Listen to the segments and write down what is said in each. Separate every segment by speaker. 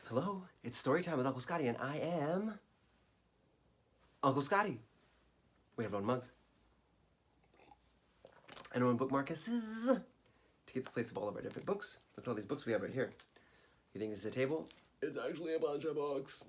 Speaker 1: Hello, it's Storytime with Uncle Scotty, and I am Uncle Scotty. We have our own mugs and our own book Marcuses to keep the place of all of our different books. Look at all these books we have right here. You think this is a table? It's actually a bunch of books.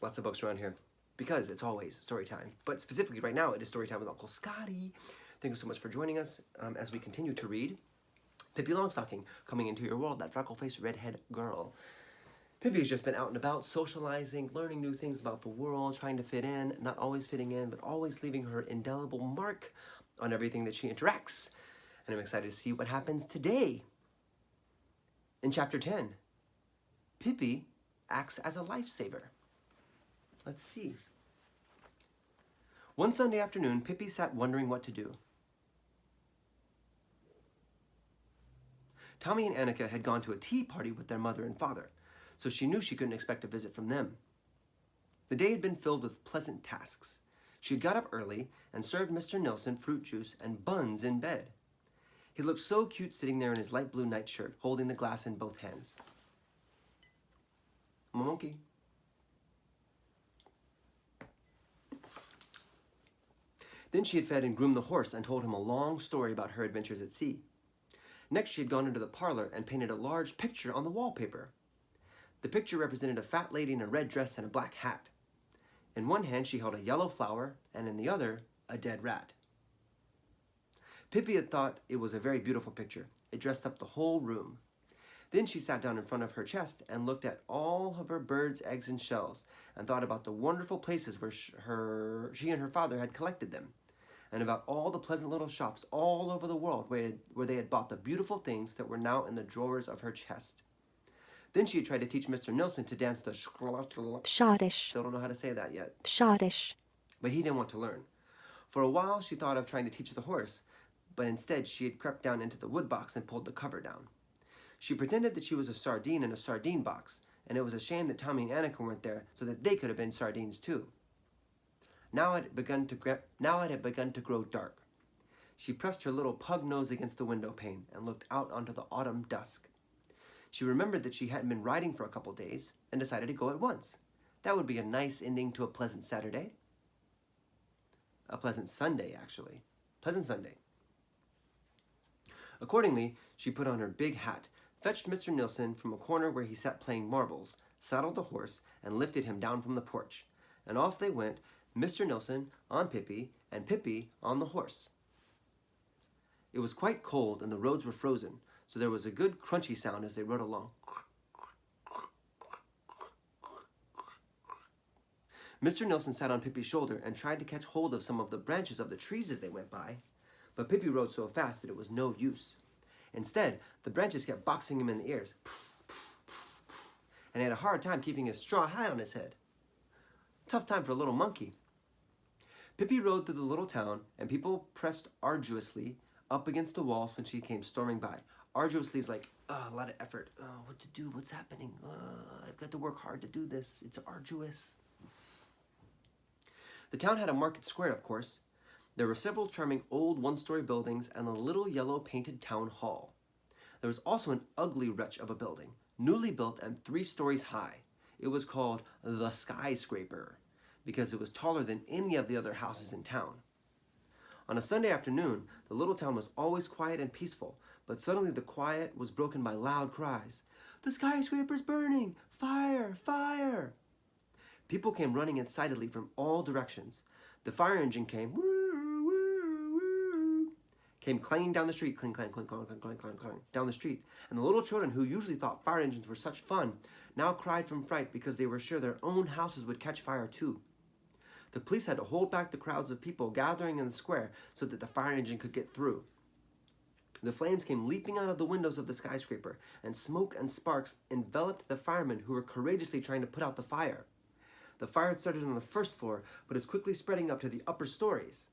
Speaker 1: Lots of books around here because it's always story time. But specifically right now, it is Storytime with Uncle Scotty. Thank you so much for joining us as we continue to read Pippi Longstocking, Coming Into Your World, that freckle-faced redhead girl. Pippi has just been out and about, socializing, learning new things about the world, trying to fit in, not always fitting in, but always leaving her indelible mark on everything that she interacts. And I'm excited to see what happens today. In Chapter 10, Pippi acts as a lifesaver. Let's see. One Sunday afternoon, Pippi sat wondering what to do. Tommy and Annika had gone to a tea party with their mother and father, so she knew she couldn't expect a visit from them. The day had been filled with pleasant tasks. She had got up early and served Mr. Nilsson fruit juice and buns in bed. He looked so cute sitting there in his light blue nightshirt, holding the glass in both hands. Monkey. Then she had fed and groomed the horse and told him a long story about her adventures at sea. Next, she had gone into the parlor and painted a large picture on the wallpaper. The picture represented a fat lady in a red dress and a black hat. In one hand, she held a yellow flower, and in the other, a dead rat. Pippi had thought it was a very beautiful picture. It dressed up the whole room. Then she sat down in front of her chest and looked at all of her birds' eggs and shells and thought about the wonderful places where she and her father had collected them, and about all the pleasant little shops all over the world where they had bought the beautiful things that were now in the drawers of her chest. Then she had tried to teach Mr. Nilsson to dance the
Speaker 2: Schottish.
Speaker 1: Still don't know how to say that yet.
Speaker 2: Schottish.
Speaker 1: But he didn't want to learn. For a while, she thought of trying to teach the horse, but instead she had crept down into the wood box and pulled the cover down. She pretended that she was a sardine in a sardine box, and it was a shame that Tommy and Annika weren't there so that they could have been sardines too. Now it had begun to grow dark. She pressed her little pug nose against the window pane and looked out onto the autumn dusk. She remembered that she hadn't been riding for a couple days and decided to go at once. That would be a nice ending to a pleasant Saturday. A pleasant Sunday, actually. Pleasant Sunday. Accordingly, she put on her big hat, fetched Mr. Nilsson from a corner where he sat playing marbles, saddled the horse, and lifted him down from the porch. And off they went, Mr. Nilsson on Pippi, and Pippi on the horse. It was quite cold and the roads were frozen, so there was a good crunchy sound as they rode along. Mr. Nilsson sat on Pippi's shoulder and tried to catch hold of some of the branches of the trees as they went by, but Pippi rode so fast that it was no use. Instead, the branches kept boxing him in the ears, and he had a hard time keeping his straw hat on his head. Tough time for a little monkey. Pippi rode through the little town, and people pressed arduously up against the walls when she came storming by. Arduously is like, a lot of effort. What to do? What's happening? I've got to work hard to do this. It's arduous. The town had a market square, of course. There were several charming old one-story buildings and a little yellow painted town hall. There was also an ugly wretch of a building, newly built and 3 stories high. It was called the Skyscraper because it was taller than any of the other houses in town. On a Sunday afternoon, the little town was always quiet and peaceful, but suddenly the quiet was broken by loud cries. The skyscraper's burning! Fire! Fire! People came running excitedly from all directions. The fire engine came, woo, woo, woo, came clanging down the street, clang, clang, clang, clang, clang, clang, clang, clang, down the street. And the little children who usually thought fire engines were such fun now cried from fright because they were sure their own houses would catch fire too. The police had to hold back the crowds of people gathering in the square so that the fire engine could get through. The flames came leaping out of the windows of the skyscraper, and smoke and sparks enveloped the firemen who were courageously trying to put out the fire. The fire had started on the first floor, but is quickly spreading up to the upper stories.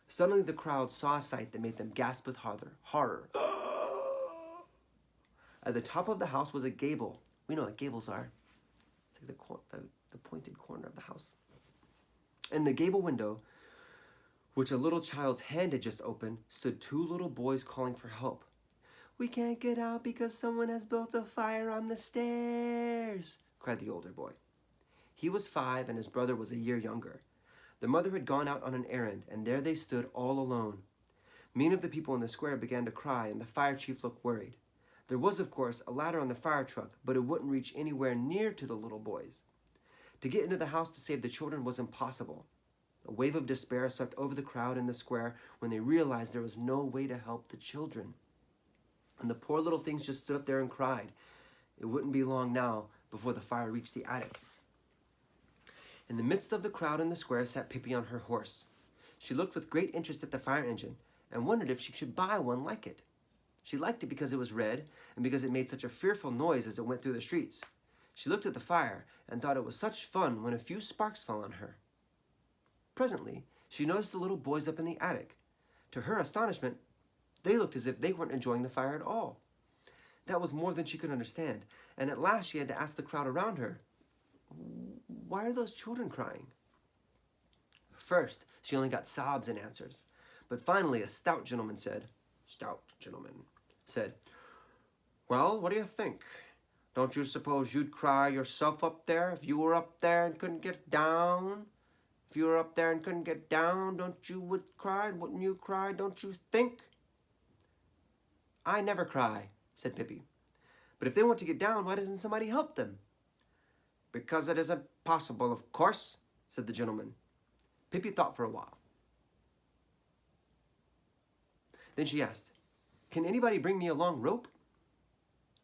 Speaker 1: Suddenly the crowd saw a sight that made them gasp with horror. At the top of the house was a gable. We know what gables are. It's like the pointed corner of the house. In the gable window, which a little child's hand had just opened, stood 2 little boys calling for help. "We can't get out because someone has built a fire on the stairs," cried the older boy. He was 5 and his brother was a year younger. The mother had gone out on an errand, and there they stood all alone. Many of the people in the square began to cry, and the fire chief looked worried. There was, of course, a ladder on the fire truck, but it wouldn't reach anywhere near to the little boys. To get into the house to save the children was impossible. A wave of despair swept over the crowd in the square when they realized there was no way to help the children. And the poor little things just stood up there and cried. It wouldn't be long now before the fire reached the attic. In the midst of the crowd in the square sat Pippi on her horse. She looked with great interest at the fire engine and wondered if she should buy one like it. She liked it because it was red and because it made such a fearful noise as it went through the streets. She looked at the fire and thought it was such fun when a few sparks fell on her. Presently, she noticed the little boys up in the attic. To her astonishment, they looked as if they weren't enjoying the fire at all. That was more than she could understand, and at last she had to ask the crowd around her, "Why are those children crying?" First, she only got sobs and answers, but finally a stout gentleman said, "Well, what do you think? Don't you suppose you'd cry yourself up there if you were up there and couldn't get down? If you were up there and couldn't get down, don't you would cry? Wouldn't you cry, don't you think?" "I never cry," said Pippi. "But if they want to get down, why doesn't somebody help them?" "Because it isn't possible, of course," said the gentleman. Pippi thought for a while. Then she asked, "Can anybody bring me a long rope?"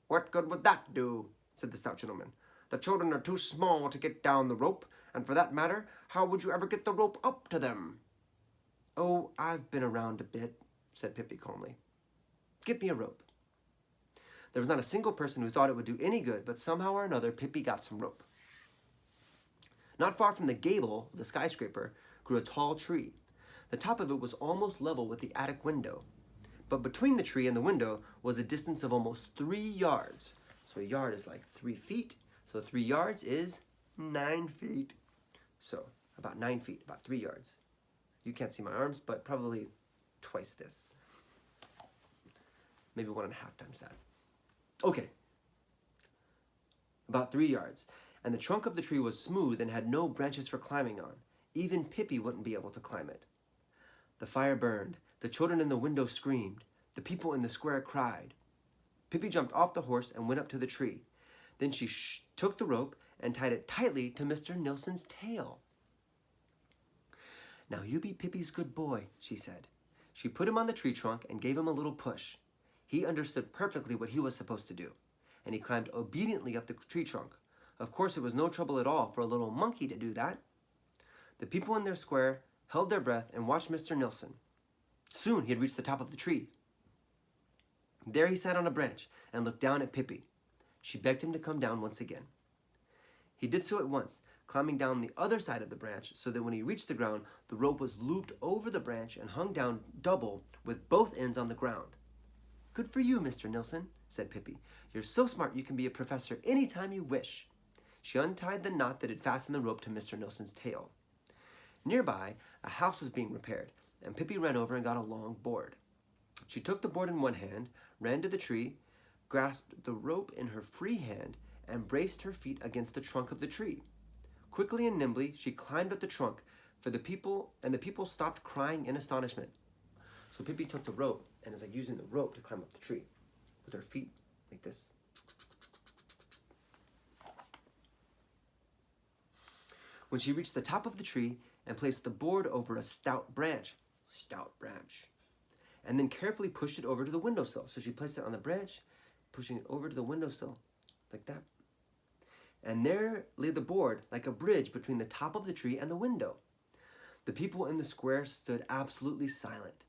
Speaker 1: "What good would that do?" said the stout gentleman. "The children are too small to get down the rope, and for that matter, how would you ever get the rope up to them?" "Oh, I've been around a bit," said Pippi calmly. "Get me a rope." There was not a single person who thought it would do any good, but somehow or another Pippi got some rope. Not far from the gable of the skyscraper grew a tall tree. The top of it was almost level with the attic window. But between the tree and the window was a distance of almost 3 yards. So a yard is like 3 feet. So 3 yards is 9 feet. So about 9 feet, about 3 yards. You can't see my arms, but probably twice this. Maybe 1.5 times that. Okay. About 3 yards. And the trunk of the tree was smooth and had no branches for climbing on. Even Pippi wouldn't be able to climb it. The fire burned. The children in the window screamed. The people in the square cried. Pippi jumped off the horse and went up to the tree. Then she took the rope and tied it tightly to Mr. Nilsson's tail. "Now you be Pippi's good boy," she said. She put him on the tree trunk and gave him a little push. He understood perfectly what he was supposed to do, and he climbed obediently up the tree trunk. Of course, it was no trouble at all for a little monkey to do that. The people in their square held their breath and watched Mr. Nilsson. Soon he had reached the top of the tree. There he sat on a branch and looked down at Pippi. She begged him to come down once again. He did so at once, climbing down the other side of the branch so that when he reached the ground, the rope was looped over the branch and hung down double with both ends on the ground. "Good for you, Mr. Nilsson," said Pippi. "You're so smart you can be a professor any time you wish." She untied the knot that had fastened the rope to Mr. Nilsson's tail. Nearby, a house was being repaired, and Pippi ran over and got a long board. She took the board in one hand, ran to the tree, grasped the rope in her free hand, and braced her feet against the trunk of the tree. Quickly and nimbly, she climbed up the trunk, and the people stopped crying in astonishment. So Pippi took the rope and is like using the rope to climb up the tree with her feet like this. When she reached the top of the tree and placed the board over a stout branch, and then carefully pushed it over to the windowsill. So she placed it on the branch, pushing it over to the windowsill, like that. And there lay the board like a bridge between the top of the tree and the window. The people in the square stood absolutely silent.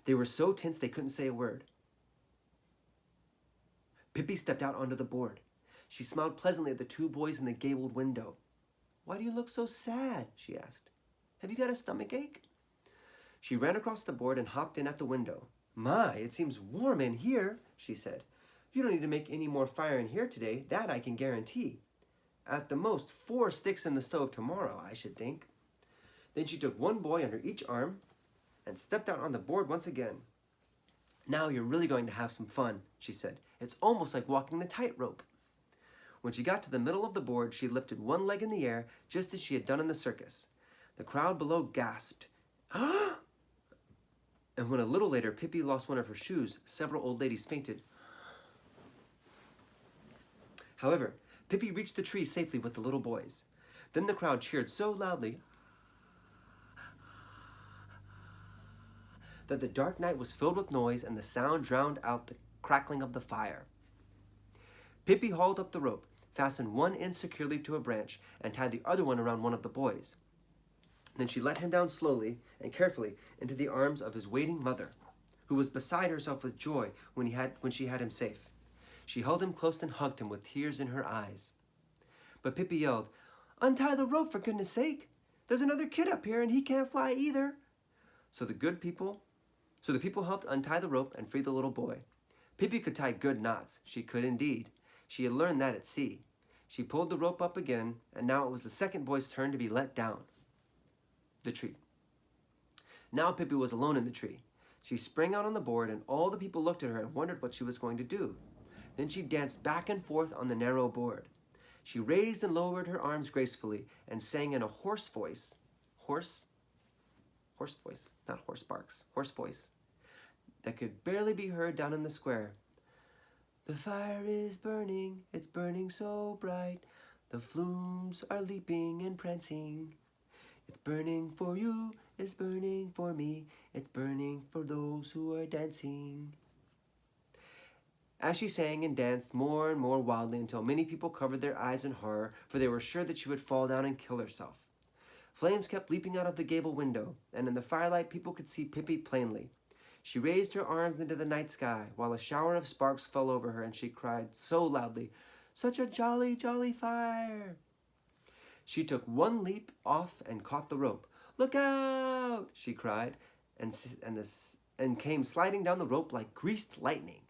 Speaker 1: They were so tense they couldn't say a word. Pippi stepped out onto the board. She smiled pleasantly at the 2 boys in the gabled window. "Why do you look so sad?" she asked. "Have you got a stomach ache?" She ran across the board and hopped in at the window. "My, it seems warm in here," she said. "You don't need to make any more fire in here today, that I can guarantee. At the most 4 sticks in the stove tomorrow, I should think." Then she took one boy under each arm and stepped out on the board once again. "Now you're really going to have some fun," she said. "It's almost like walking the tightrope." When she got to the middle of the board, she lifted one leg in the air, just as she had done in the circus. The crowd below gasped. And when a little later Pippi lost one of her shoes, several old ladies fainted. However, Pippi reached the tree safely with the little boys. Then the crowd cheered so loudly that the dark night was filled with noise and the sound drowned out the crackling of the fire. Pippi hauled up the rope, fastened one end securely to a branch, and tied the other one around one of the boys. Then she let him down slowly and carefully into the arms of his waiting mother, who was beside herself with joy when she had him safe. She held him close and hugged him with tears in her eyes. But Pippi yelled, "Untie the rope, for goodness sake! There's another kid up here and he can't fly either." So the people helped untie the rope and free the little boy. Pippi could tie good knots. She could indeed. She had learned that at sea. She pulled the rope up again, and now it was the second boy's turn to be let down. The tree. Now Pippi was alone in the tree. She sprang out on the board, and all the people looked at her and wondered what she was going to do. Then she danced back and forth on the narrow board. She raised and lowered her arms gracefully and sang in a hoarse voice, not horse barks, hoarse voice, that could barely be heard down in the square. "The fire is burning, it's burning so bright. The flames are leaping and prancing. It's burning for you, it's burning for me. It's burning for those who are dancing." As she sang and danced more and more wildly until many people covered their eyes in horror, for they were sure that she would fall down and kill herself. Flames kept leaping out of the gable window, and in the firelight people could see Pippi plainly. She raised her arms into the night sky, while a shower of sparks fell over her, and she cried so loudly, "Such a jolly, jolly fire!" She took one leap off and caught the rope. "Look out!" she cried, and came sliding down the rope like greased lightning.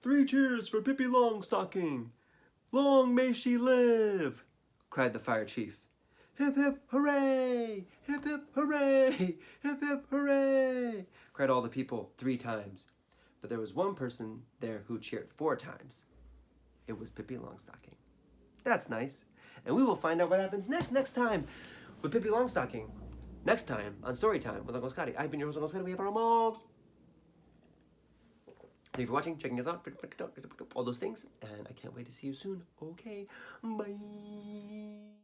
Speaker 1: "Three cheers for Pippi Longstocking! Long may she live!" cried the fire chief. "Hip, hip, hooray! Hip, hip, hooray! Hip, hip, hooray!" cried all the people 3 times. But there was one person there who cheered 4 times. It was Pippi Longstocking. That's nice. And we will find out what happens next time with Pippi Longstocking. Next time on Storytime with Uncle Scotty. I've been your host, Uncle Scotty. We have our mom. Thank you for watching, checking us out, all those things. And I can't wait to see you soon. Okay, bye.